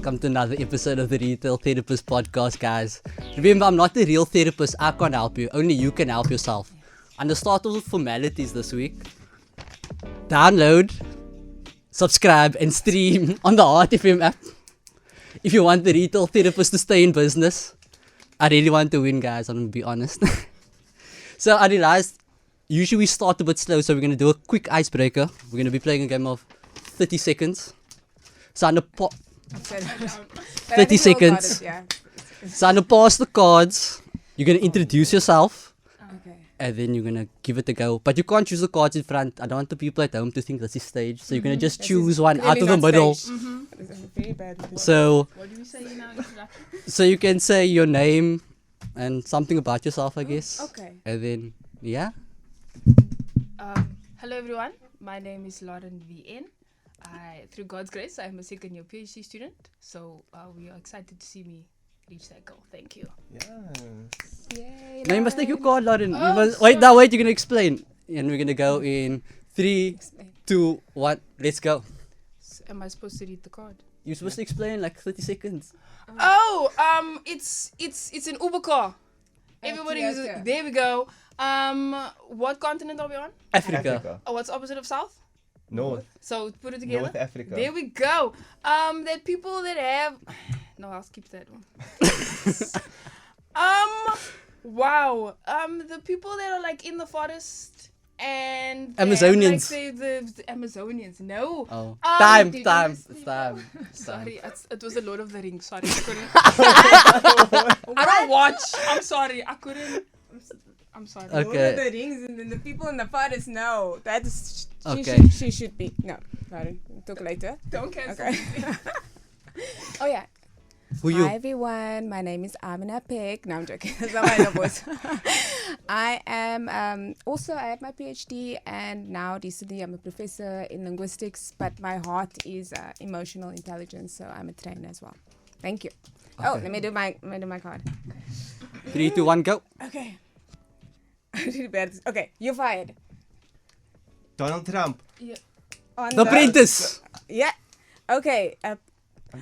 welcome to another episode of the Retail Therapist Podcast, guys. Remember, I'm not the real therapist. I can't help you. Only you can help yourself. And the start of the formalities this week. Download, subscribe, and stream on the Heart FM app. If you want the Retail Therapist to stay in business. I really want to win, guys. I'm going to be honest. So I realized, usually we start a bit slow, so we're going to do a quick icebreaker. We're going to be playing a game of 30 seconds. So I'm going to 30 seconds. So I'm going to pass the cards. You're going to introduce yourself. Okay. And then you're going to give it a go. But you can't choose the cards in front. I don't want the people at home to think that's his stage. So you're going to just choose one out of the middle. So, What do you say now? so you can say your name and something about yourself, I guess. Okay. And then, yeah. Hello everyone. My name is Lauren VN. Through God's grace, I'm a second year PhD student. So we are excited to see me reach that goal. Thank you. Yes. Yay, Now you must take your card, Lauren. You Oh, must, wait, now wait, you're going to explain. And we're going to go in 3, 2, 1, let's go. Am I supposed to read the card? You're supposed to explain like 30 seconds. It's an Uber car. Everybody uses. There we go. What continent are we on? Africa. Oh, what's opposite of South? North. So put it together. North Africa. There we go. There are people that have. No, I'll skip that one. Wow. The people that are like in the forest and they have, Amazonians. like, the Amazonians. No. Oh. Did you Time. Sorry, it was the Lord of the Rings. Sorry, I couldn't. I don't watch. I'm sorry, I couldn't. I'm sorry. Okay. Lord of the Rings and then the people in the forest. No, that's Okay. She should be. No, sorry. Talk later. Don't cancel. Okay. Oh yeah. Who you? Hi everyone, my name is Amina Peck. No, I'm joking. That's not my voice. I am also I have my PhD and now recently I'm a professor in linguistics. But my heart is emotional intelligence, so I'm a trainer as well. Thank you. Oh, Okay. let me do my card. 3, 2, 1, go. Okay. Okay, you're fired. Donald Trump. On The Apprentice. Yeah. Okay. I'm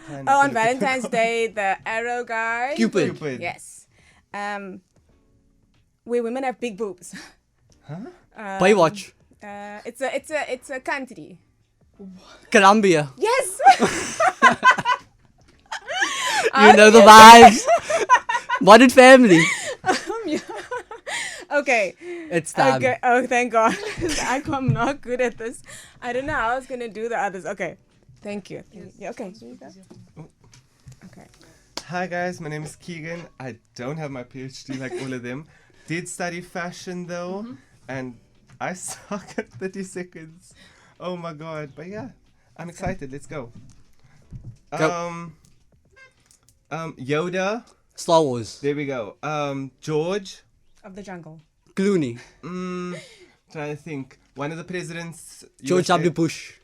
trying Oh, to on think. Valentine's Day, the arrow guy. Cupid. Yes. Where women have big boobs. Huh? Baywatch. It's a country. Colombia. Yes. You know the vibes. Modern Family. Okay. It's time. Okay. Oh, thank God. I'm not good at this. I don't know how I was gonna do the others. Okay. Thank you. Yeah, okay. Here you go. Okay. Hi guys, my name is Kieron. I don't have my PhD like all of them. Did study fashion though, and I suck at 30 seconds. Oh my god! But yeah, I'm excited. Let's go. Go. Yoda. Star Wars. There we go. George. Of the jungle. Clooney. Trying to think. One of the presidents. George USA. W. Bush.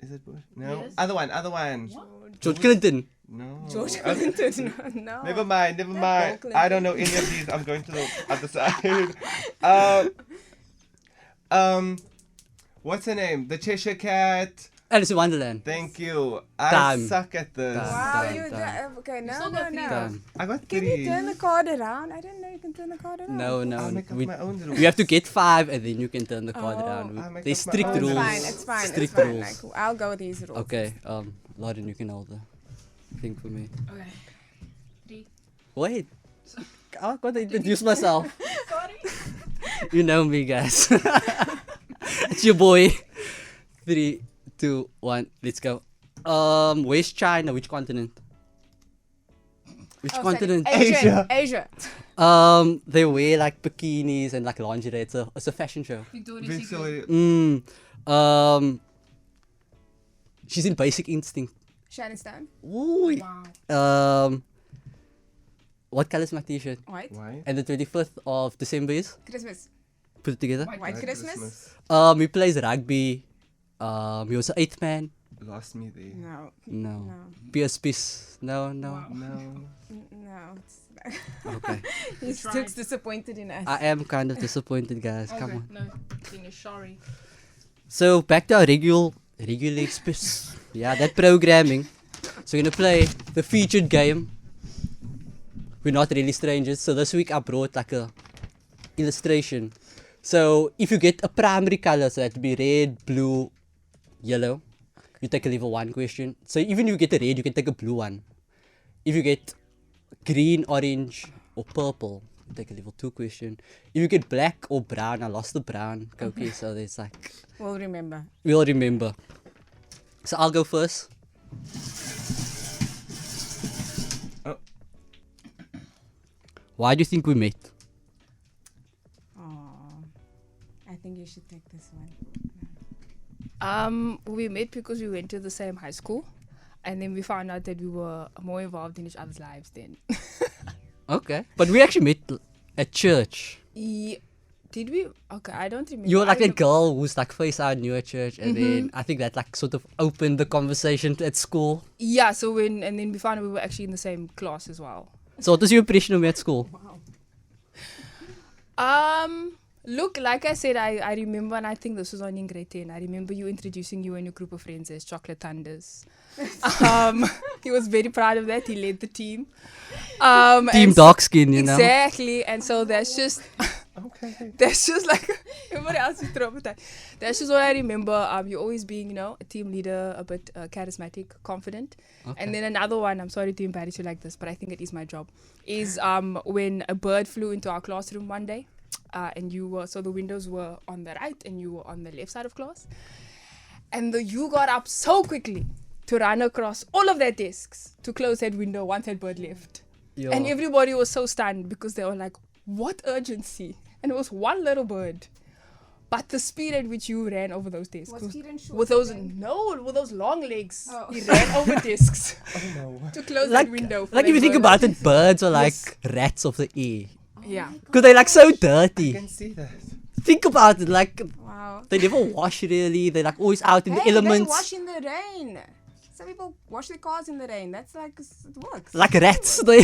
Is it Bush? No. Yes. Other one. George Clinton. No. George Okay. Clinton. No. Never mind. Clinton. I don't know any of these. I'm going to the other side. What's her name? The Cheshire Cat. Alice in Wonderland. Thank you. I Time. suck at this. Wow, Done, you done. okay? No, still no, got no. three. Done. I got Can 3. you turn the card around? I didn't know you can turn the card around. No, I'll no. make up We, my own rules. we have to get 5 and then you can turn the card Oh. around. I'll make There's up my strict own rules. It's fine. Strict It's fine. rules. Like, I'll go with these rules. Okay, Lauren, you can hold the thing for me. Okay. 3. Wait. I got to introduce myself. Sorry. You know me, guys. It's your boy. 3, 2, 1, let's go. Where's China? Which continent? Which continent? Asia. They wear like bikinis and like lingerie. It's a fashion show. Victoria's Secret. Victoria. She's in Basic Instinct. Shannon Stone. Ooh. Wow. What color is my t-shirt? White. Why? And the 25th of December is? Christmas. Put it together. White Christmas. He plays rugby. He was an 8th man. Lost me there. No. No. PSPs. No. No. No. Okay. He tried. looks disappointed in us. I am kind of disappointed, guys. Come on. No, being a sorry. So back to our regular that programming. So we're gonna play the featured game. We're not really strangers. So this week I brought like a illustration. So if you get a primary color, so that'd be red, blue, yellow, you take a level 1 question. So even if you get a red, you can take a blue one. If you get green, orange, or purple, you take a level 2 question. If you get black or brown, I lost the brown. Okay, so there's like... We'll remember. We'll remember. So I'll go first. Oh. Why do you think we met? Oh, I think you should take this one. We met because we went to the same high school, and then we found out that we were more involved in each other's lives then. Okay. But we actually met at church. Did we? Okay, I don't remember. You were like I a girl who's like face out knew at church, and then I think that like sort of opened the conversation at school. Yeah, so and then we found out we were actually in the same class as well. So what was your impression of me at school? Look, like I said, I remember, and I think this was only in grade 10. I remember you introducing you and your group of friends as Chocolate Thunders. He was very proud of that. He led the team. Team dark skin, you know. Exactly, and so that's just... Okay. That's just like everybody else is traumatized. That's just what I remember. You always being, a team leader, a bit charismatic, confident. Okay. And then another one, I'm sorry to embarrass you like this, but I think it is my job, is when a bird flew into our classroom one day, and so the windows were on the right and you were on the left side of class, and you got up so quickly to run across all of their desks to close that window once that bird left. Yo. And everybody was so stunned because they were like, what urgency? And it was one little bird. But the speed at which you ran over those desks. Was Kieron short with those then? with those long legs. Oh. He ran over desks Oh no. to close Like, that window. for like that if you think bird. about it, birds are like Yes. rats of the air. Yeah. Because they're like so I dirty. can see that. Think about it, like Wow. they never wash really. They're like always out in the Hey, elements. they wash in the rain. Some people wash their cars in the rain. That's like, it works. Like rats. They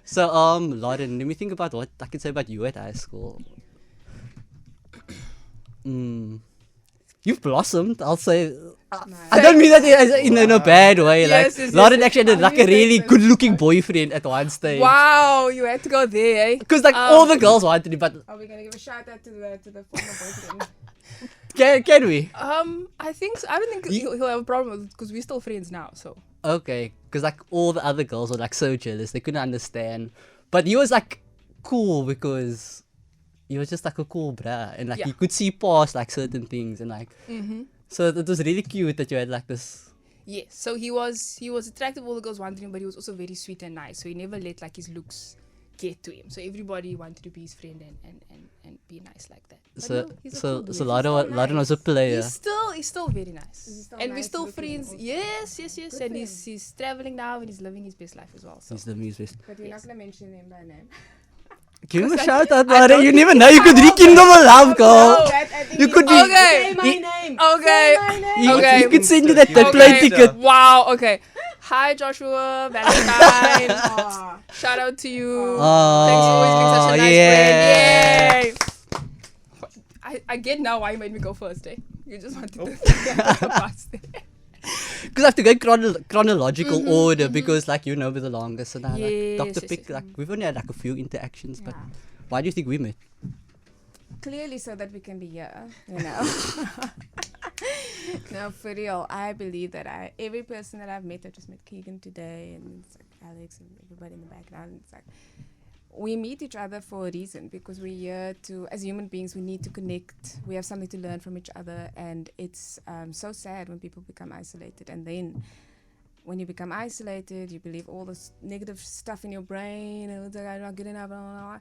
So Lauren, let me think about what I can say about you at high school. You've blossomed, I'll say. I don't mean that in a bad way. Yes, Like yes, Lauren yes. actually had like a really good-looking boyfriend at one stage. Wow, you had to go there, eh? Because like all the girls wanted him, but Are we gonna give a shout out to the former boyfriend? can we? I think so. I don't think he'll have a problem with it because we're still friends now. So Okay, because like all the other girls were like so jealous, they couldn't understand. But he was like cool because he was just like a cool bruh, and like Yeah. you could see past like certain things, and like so it was really cute that you had like this. yes, so he was attractive. All the girls wanted him, but he was also very sweet and nice. So he never let like his looks get to him. So everybody wanted to be his friend and be nice like that. But So no, he's a cool dude. Lauren was a player. He's still very nice. Is he still And we're nice still looking friends. or- Yes. Good And for he's traveling now and he's living his best life as well. So He's the music. But we're not gonna mention him by name. Give him a Because shout out, I Lauren. don't You think never know. You could rekindle a love, girl. No. That, I think You he- could be. Okay. Say my He- name. Okay. Say my name. He, Okay. he could send you that Okay. plane ticket. Wow. Okay. Hi, Joshua. Valentine. Aw. Shout out to you. Oh, Thanks for always being such a nice yeah. friend. Yay. I get now why you made me go first, eh? You just wanted to pass there. Because I have to go in chronological order because like you know we're the longest, and I like Yes, Dr. yes, Pick, yes. like we've only had like a few interactions, but Yeah. why do you think we met? Clearly so that we can be here, you know. No, for real. I believe that every person that I've met, I just met Keegan today, and it's like Alex and everybody in the background. It's like we meet each other for a reason because we're here to, as human beings, we need to connect. We have something to learn from each other, and it's so sad when people become isolated. And then when you become isolated, you believe all this negative stuff in your brain, and it's like, I'm not good enough, blah, blah, blah.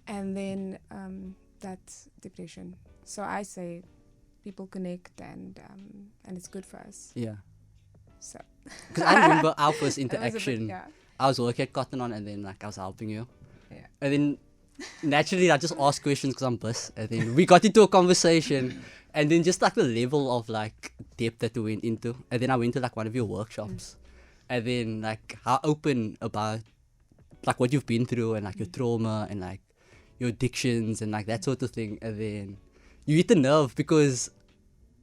And then that's depression. So I say people connect, and it's good for us. Yeah, So because I remember our first that was a bit- interaction. yeah. I was working at Cotton On, and then like I was helping you. Yeah. And then naturally I just asked questions because I'm pissed. And then we got into a conversation, and then just like the level of like depth that we went into. And then I went to like one of your workshops, and then like how open about like what you've been through and like your trauma and like your addictions and like that sort of thing. And then you hit the nerve because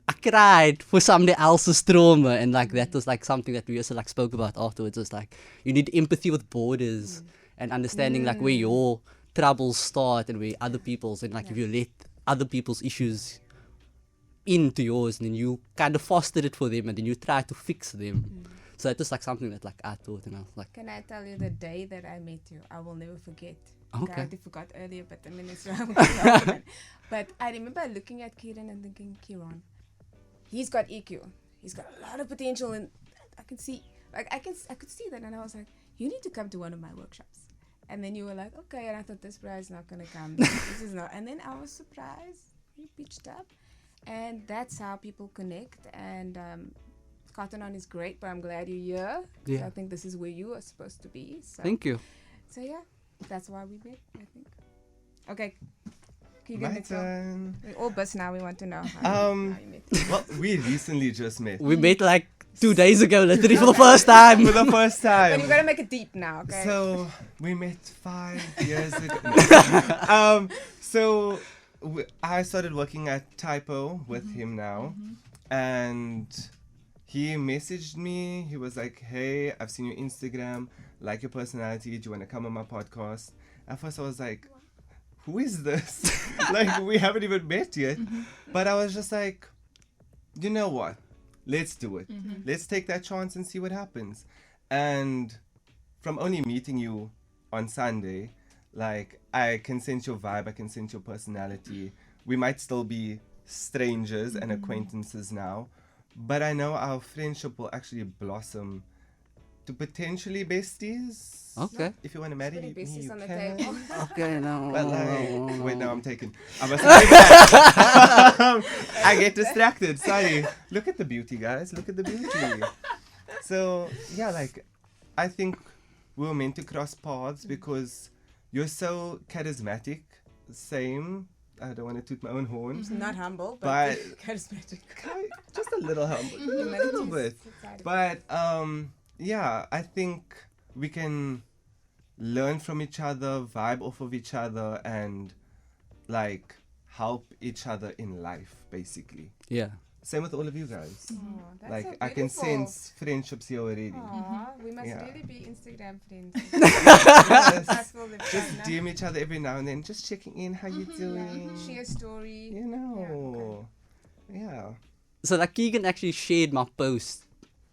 I cried for somebody else's trauma, and like that was like something that we also like spoke about afterwards. It's like you need empathy with borders and understanding like where your troubles start and where other people's, and like if you let other people's issues into yours, and then you kind of fostered it for them, and then you try to fix them. So it was like something that like I thought, and I was like, Can I tell you the day that I met you? I will never forget. Okay. I already forgot earlier, but I mean, it's But I remember looking at Kieron and thinking, Kieron, he's got EQ. He's got a lot of potential, and I can see, like, I could see that, and I was like, you need to come to one of my workshops. And then you were like, okay, and I thought this guy's not gonna come. This is not. And then I was surprised. He pitched up, and that's how people connect. And Cotton On is great, but I'm glad you're here. 'Cause Yeah. I think this is where you are supposed to be. So. thank you. So yeah, that's why we met, I think. Okay. My turn. We all bust now. We want to know how you met. Well, we recently just met. We met like 2 days ago, literally for the first time. For the first But time. you gotta make it deep now, okay? So we met 5 years ago. So I started working at Typo with him now, and he messaged me. He was like, "Hey, I've seen your Instagram, like your personality. Do you want to come on my podcast?" At first, I was like, "Who is this?" Like, we haven't even met yet. But I was just like, you know what? Let's do it. Let's take that chance and see what happens. And from only meeting you on Sunday, like, I can sense your vibe, I can sense your personality. We might still be strangers and acquaintances now, but I know our friendship will actually blossom to potentially besties. Okay. If you want to marry Putting me, besties you on the can. table. Okay, no. But like, wait, no, I'm taken. I must say that. I get distracted. Sorry. Look at the beauty, guys. Look at the beauty. So yeah, like, I think we were meant to cross paths because you're so charismatic. Same. I don't want to toot my own horn. Not humble, But- charismatic. Just a little humble, a little bit. But yeah, I think we can learn from each other, vibe off of each other, and like help each other in life, basically. Yeah. Same with all of you guys. Oh, that's Like, so I can beautiful. sense friendships here already. Aw, we must Yeah. really be Instagram friends. Yes. That's all the Just time, DM each other every now and then, just checking in, how you doing? yeah. Share story. You know. Yeah. So like Keegan actually shared my post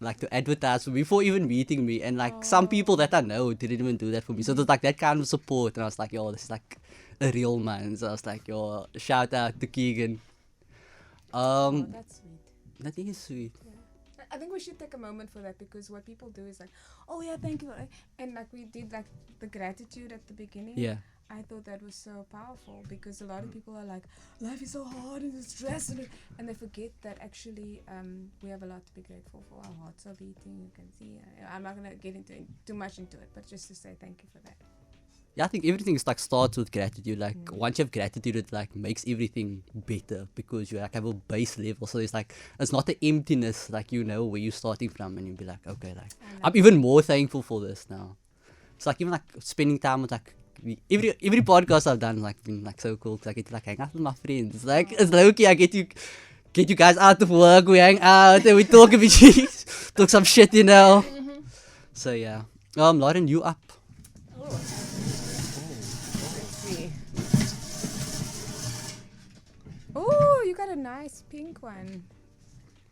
like to advertise for me before even meeting me, and like some people that I know didn't even do that for me. So there's like that kind of support, and I was like, yo, this is like a real man. So I was like, yo, shout out to Keegan. Oh, that's sweet. That is sweet. I think we should take a moment for that, because what people do is like, oh yeah, thank you, and like we did like the gratitude at the beginning. Yeah. I thought that was so powerful, because a lot of people are like, life is so hard and it's stressful, and they forget that actually we have a lot to be grateful for. Our hearts are beating, you can see. I'm not gonna get into too much into it, but just to say thank you for that. Yeah, I think everything is like starts with gratitude. Like once you have gratitude, it like makes everything better because you like have a base level. So it's like it's not the emptiness, like you know where you're starting from, and you'll be like, okay, like I'm even more thankful for this now. It's like even like spending time with like every podcast I've done like been like so cool because I get to like hang out with my friends. Like it's low-key, I get you guys out of work, we hang out and we talk a bit, talk some shit, you know. So yeah, Lauren, you up? Oh, you got a nice pink one.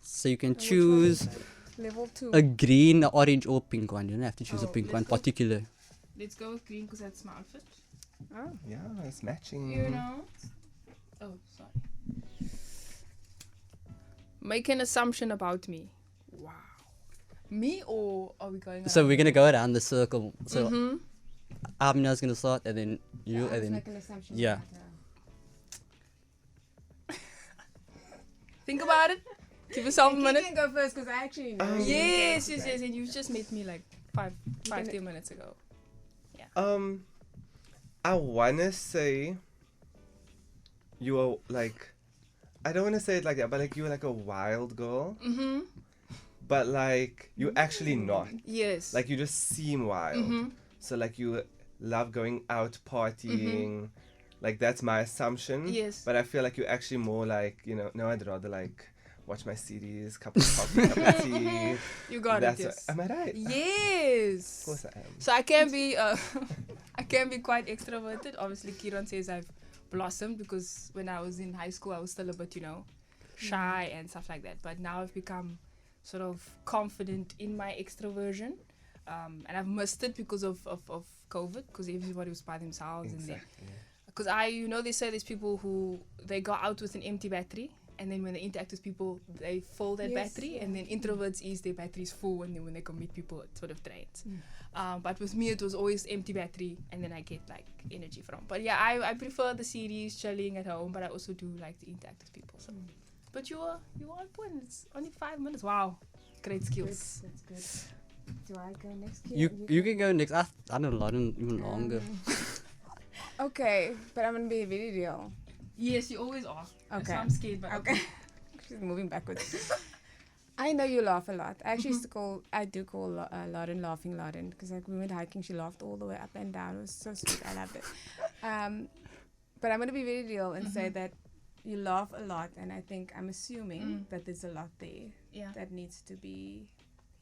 So you can Which one is choose that? Level 2. a green, a orange, or pink one. You don't have to choose a Oh, pink let's one go. particular. Let's go with green because that's my outfit. Oh. Yeah, it's matching. You know? Oh, sorry. Make an assumption about me. Wow. Me or are we going So around? we're gonna go around the circle. So Mm-hmm. Amina's gonna start, and then you, I and was then making assumptions yeah. about her. Think about it. Give yourself a You minute. can go first because I actually know. you. Yes, yes, yes. And you just met me like 10 minutes ago. I wanna say you are like, I don't wanna say it like that, but like you were like a wild girl, Mm-hmm. but like you're actually not. Yes. Like you just seem wild. Mm-hmm. So like you love going out partying. Like that's my assumption. Yes. But I feel like you're actually more like, you know, no, I'd rather like watch my series, cup of coffee, cup of tea. You got That's it. Yes. am I right? Yes. Of course I am. So I can be I can be quite extroverted. Obviously, Kieron says I've blossomed because when I was in high school, I was still a bit, shy and stuff like that. But now I've become sort of confident in my extroversion. And I've missed it because of COVID, because everybody was by themselves. Exactly. Because they say there's people who they go out with an empty battery, and then when they interact with people, they fill that battery, and then introverts is their battery's full, and then when they can meet people, it sort of drains. But with me, it was always empty battery, and then I get like energy from. But yeah, I prefer the series, chilling at home, but I also do like to interact with people. So. But you are on point. It's only 5 minutes. Wow, great skills. That's good. Do I go next? You can go next. I don't know, even longer. Okay, but I'm gonna be very real. Yes, you always are. Okay. So I'm scared, but Okay. She's moving backwards. I know you laugh a lot. I actually used to call Lauren laughing Lauren, because like we went hiking, she laughed all the way up and down. It was so sweet. I loved it. But I'm gonna be very real and say that you laugh a lot, and I think I'm assuming that there's a lot there that needs to be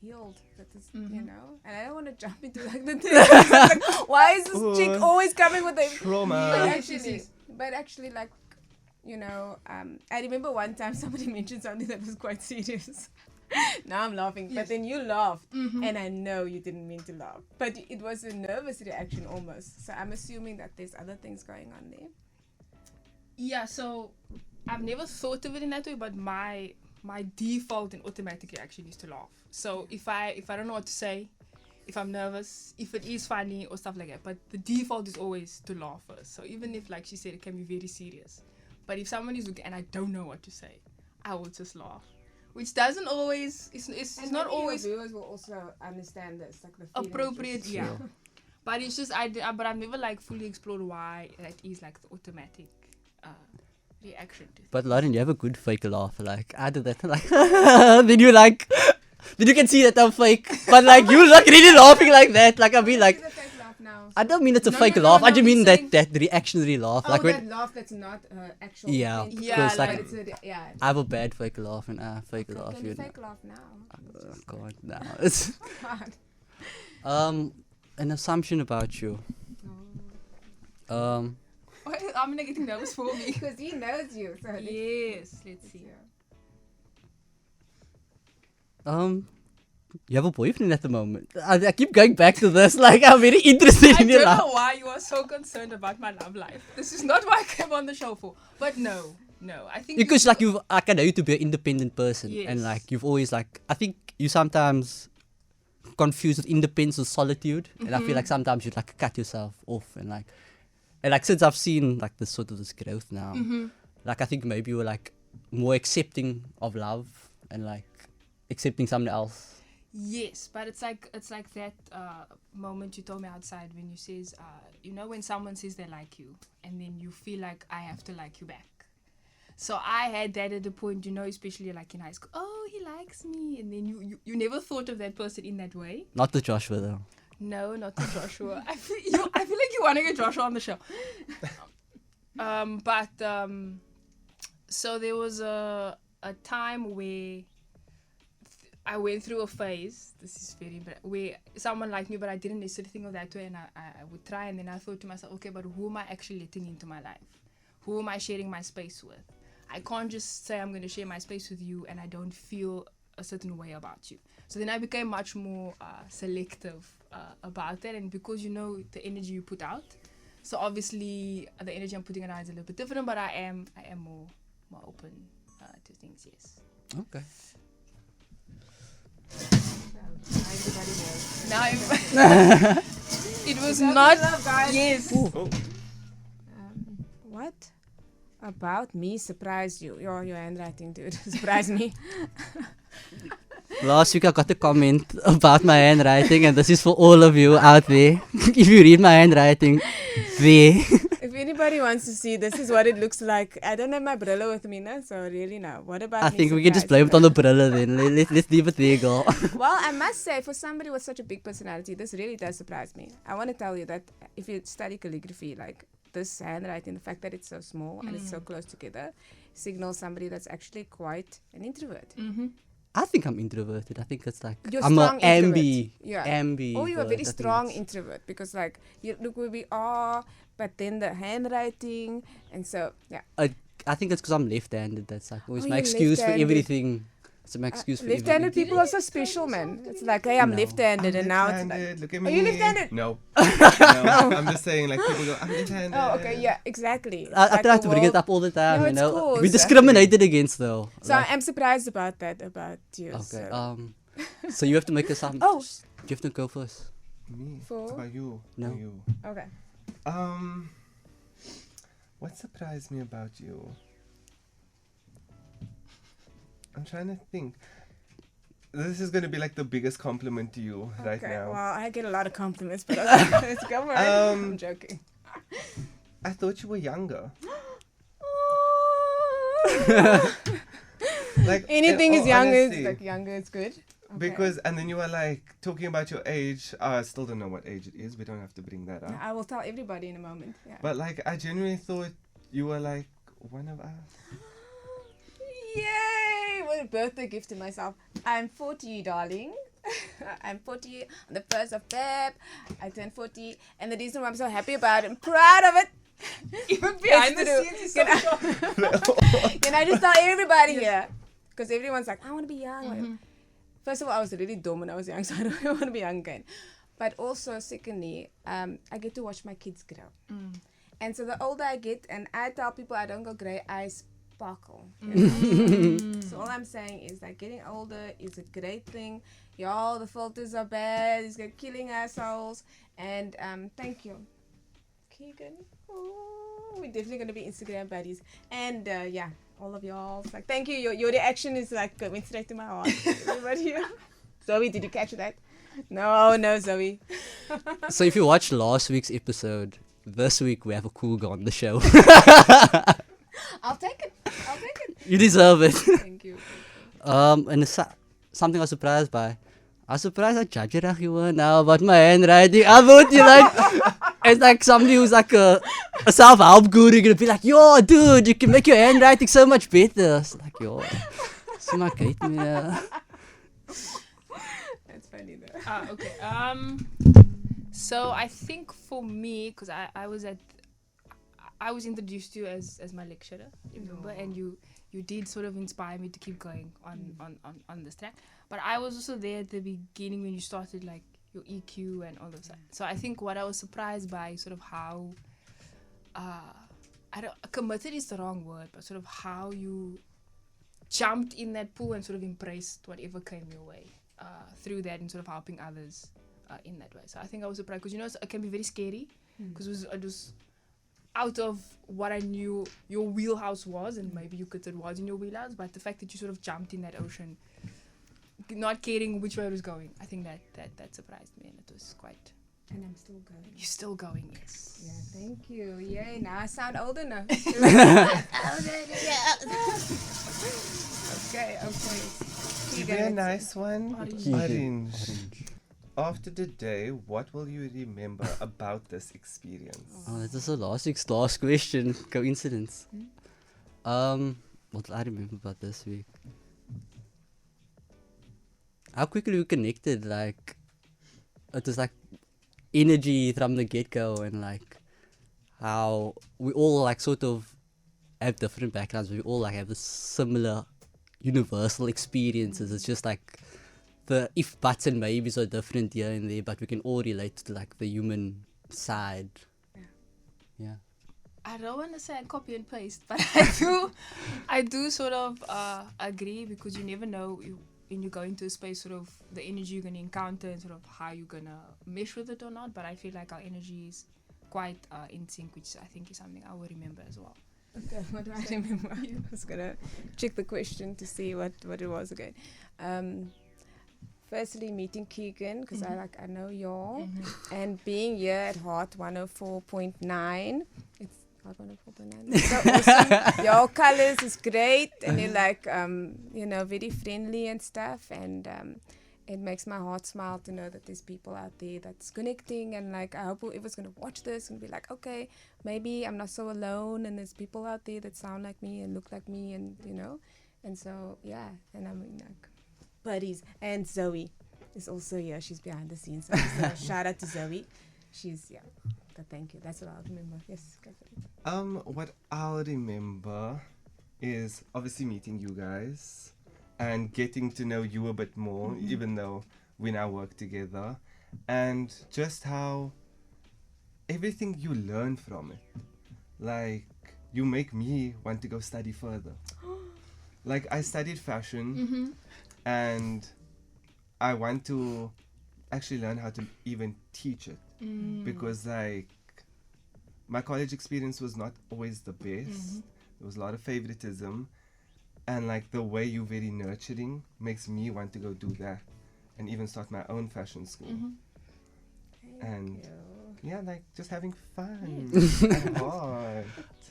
healed. That is, and I don't want to jump into like the thing. Like, why is this chick always coming with the Trauma. But actually, like, I remember one time somebody mentioned something that was quite serious. Now I'm laughing, but then you laughed, and I know you didn't mean to laugh, but it was a nervous reaction almost. So I'm assuming that there's other things going on there. Yeah, so I've never thought of it in that way, but my default and automatic reaction is to laugh. So if I don't know what to say, if I'm nervous, if it is funny or stuff like that, but the default is always to laugh first. So even if, like she said, it can be very serious, but if someone is looking and I don't know what to say, I will just laugh, which doesn't always it's not always viewers will also understand this, like the appropriate. Yeah, but it's just but I've never like fully explored why that is like the automatic reaction to But Lauren, you have a good fake laugh. Like I did that. Like then you can see that I'm fake. But like you like really laughing like that. Like I mean like I don't mean it's a fake laugh. I just mean that reactionary laugh. Oh, like that laugh that's not actual. Yeah, fake. because like it's I have a bad fake laugh and fake laugh. Can you fake laugh now? Oh God, no. It's an assumption about you. I'm not getting nervous for me. Because he knows you. So Yes, let's see. You have a boyfriend at the moment. I keep going back to this. Like I'm very interested I in your don't life. know why you are so concerned about my love life. This is not what I came on the show for. But no. I think Because like I know you to be an independent person, Yes. and like you've always like I think you sometimes confuse with independence with solitude, and I feel like sometimes you like cut yourself off, and like since I've seen like this growth now, like I think maybe you were like more accepting of love and like accepting someone else. Yes, but it's like that moment you told me outside when you says when someone says they like you and then you feel like I have to like you back. So I had that at the point, especially like in high school. Oh, he likes me, and then you never thought of that person in that way. Not the Joshua though. No, not to Joshua. I feel like you want to get Joshua on the show. So there was a time where I went through a phase. This is very bad. Where someone liked me, but I didn't necessarily think of that way, and I would try, and then I thought to myself, okay, but who am I actually letting into my life? Who am I sharing my space with? I can't just say I'm going to share my space with you and I don't feel a certain way about you. So then I became much more selective about that, and because the energy you put out, so obviously the energy I'm putting out is a little bit different, but I am more open to things. Yes. Okay. Now everybody it was not. Yes. Oh. What about me surprised you? Your handwriting, dude, surprised me. Last week I got a comment about my handwriting, and this is for all of you out there. If you read my handwriting, there. If anybody wants to see, this is what it looks like. I don't have my Brillo with me now, so really now. What about I me think we can just blame it on the Brillo then. Let's leave it there, girl. Well, I must say, for somebody with such a big personality, this really does surprise me. I want to tell you that if you study calligraphy, like, this handwriting, the fact that it's so small and it's so close together, signals somebody that's actually quite an introvert. I think I'm introverted. I think it's like You're I'm a strong introvert. ambi. Or you're a very I think strong it's- introvert because like you look where we are, but then the handwriting and so yeah. I think it's because I'm left-handed. That's like always Oh, my you're excuse for left-handed. everything. It's my excuse for everything. Left-handed people are so special, man. It's like, hey, I'm No. left-handed, I'm and now it's left-handed, like, look at are me. you left-handed? No. No. I'm just saying, like, people go, I'm left-handed. Oh, okay, yeah, exactly. I Like try the to bring it world- up all the time. No, you it's know, cool, we're exactly. discriminated against though. So Like, I'm surprised about that, about you. okay. So. So you have to make a some. Oh. You have to go first. Me? For? It's about you. No. Or you. Okay. What surprised me about you? I'm trying to think. This is going to be like the biggest compliment to you right Okay, now. well, I get a lot of compliments, but okay, let's go for it. I'm joking. I thought you were younger. Like Anything in is all younger, honesty, it's like younger, it's good. Okay. Because and then you were like talking about your age. I still don't know what age it is. We don't have to bring that up. I will tell everybody in a moment. Yeah. But like I genuinely thought you were like one of us. Yay! What a birthday gift to myself. I'm 40, darling. I'm 40 on the 1st of Feb. I turned 40. And the reason why I'm so happy about it, I'm proud of it. Even behind the It's to scenes, do- he's so shocked. Can I just tell everybody here? Because everyone's like, I want to be young. First of all, I was really dumb when I was young, so I don't want to be young again. But also, secondly, I get to watch my kids grow. And so the older I get, and I tell people I don't go grey, I sparkle. You know? So all I'm saying is that getting older is a great thing. Y'all, the filters are bad. It's killing assholes. And thank you, Keegan. Oh, we're definitely going to be Instagram buddies. And yeah, all of y'all. Like, thank you. Your reaction is like went straight to my heart. Everybody here. Zoe, did you catch that? No, Zoe. So if you watched last week's episode, this week we have a cougar on the show. I'll take it. You deserve it. Thank you. And something I was surprised by. I was surprised how judgy you were now about my handwriting. I thought you like, it's like somebody who's like a self-help guru gonna be like, yo, dude, you can make your handwriting so much better. It's like, yo, so my great man. That's funny though. Okay. So I think for me, because I was introduced to you as my lecturer, remember, and you did sort of inspire me to keep going on this track. But I was also there at the beginning when you started like your EQ and all of that. So I think what I was surprised by sort of how committed is the wrong word, but sort of how you jumped in that pool and sort of embraced whatever came your way through that and sort of helping others in that way. So I think I was surprised because, you know, it can be very scary because it was out of what I knew your wheelhouse was, and maybe you could say it was in your wheelhouse, but the fact that you sort of jumped in that ocean, not caring which way it was going, I think that surprised me, and it was quite... And I'm still going. You're still going, yes. Yeah, thank you. Yay, now I sound older now. Okay. Give me a nice one. Orange. Orange. After today, what will you remember about this experience? Oh, this is the last question. Coincidence. What do I remember about this week? How quickly we connected, like, it was like energy from the get-go, and like how we all like sort of have different backgrounds, but we all like have this similar universal experiences. It's just like the if, buts and maybes are different here and there, but we can all relate to like the human side. Yeah. I don't want to say I copy and paste, but I do sort of agree, because you never know when you go into a space, sort of the energy you're going to encounter and sort of how you're going to mesh with it or not. But I feel like our energy is quite in sync, which I think is something I will remember as well. Okay, what do I remember? I was gonna check the question to see what it was again. Firstly, meeting Keegan, because I know y'all, and being here at Heart 104.9. It's Heart 104.9. It's so awesome. Your colors is great, and you're like very friendly and stuff, and it makes my heart smile to know that there's people out there that's connecting, and like I hope whoever's gonna watch this and be like, okay, maybe I'm not so alone, and there's people out there that sound like me and look like me, and and so yeah, and I mean like buddies. And Zoe is also here. She's behind the scenes. So shout out to Zoe. She's but thank you. That's what I'll remember. Yes, go for it. What I'll remember is obviously meeting you guys and getting to know you a bit more, even though we now work together, and just how everything you learn from it. Like, you make me want to go study further. Like, I studied fashion, and I want to actually learn how to even teach it, because like my college experience was not always the best. There was a lot of favoritism, and like the way you're very nurturing makes me want to go do that and even start my own fashion school. And yeah, like just having fun and hard.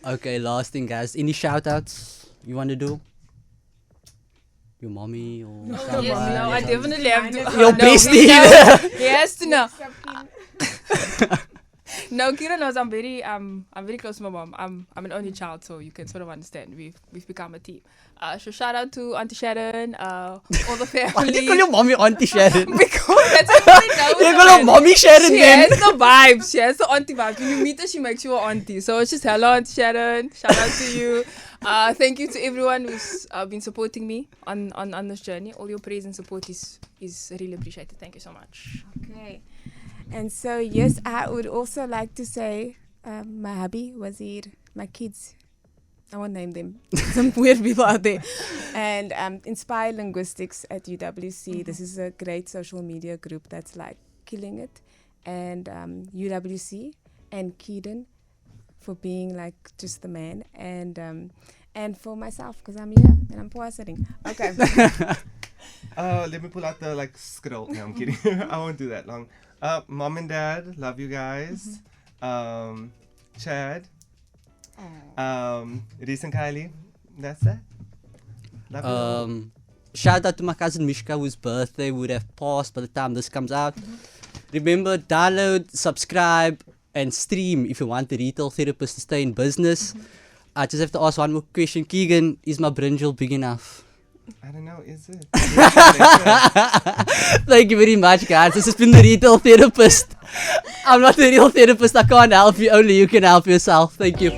Okay, last thing, guys. Any shout outs you want to do? Your mommy or someone? Yes, no, I definitely have to. Your bestie. He has to know. No, Kieron knows I'm very close to my mom. I'm an only child, so you can sort of understand. We've become a team. So shout out to Auntie Sharon, all the family. Why do you call your mommy Auntie Sharon? Because that's what we know. You call her Mommy Sharon She then? has the vibes. She has the auntie vibes. When you meet her, she makes you an auntie. So it's just hello, Auntie Sharon. Shout out to you. Thank you to everyone who's been supporting me on this journey. All your praise and support is really appreciated. Thank you so much. Okay. And so, yes, I would also like to say my hubby, Wazir, my kids, I won't name them, some weird people out there, and Inspire Linguistics at UWC. This is a great social media group that's like killing it. And UWC and Kieron for being like just the man. And for myself, because I'm here and I'm poor sitting. Okay. Let me pull out the like scroll. No, I'm kidding. I won't do that long. Mom and Dad, love you guys. Chad, Reese and Kylie. That's that. Love you all. Shout out to my cousin Mishka, whose birthday would have passed by the time this comes out. Remember, download, subscribe, and stream if you want the retail therapist to stay in business. I just have to ask one more question. Keegan, is my brinjal big enough? I don't know, is it? Thank you very much, guys. This has been the retail therapist. I'm not the real therapist. I can't help you. Only you can help yourself. Thank you.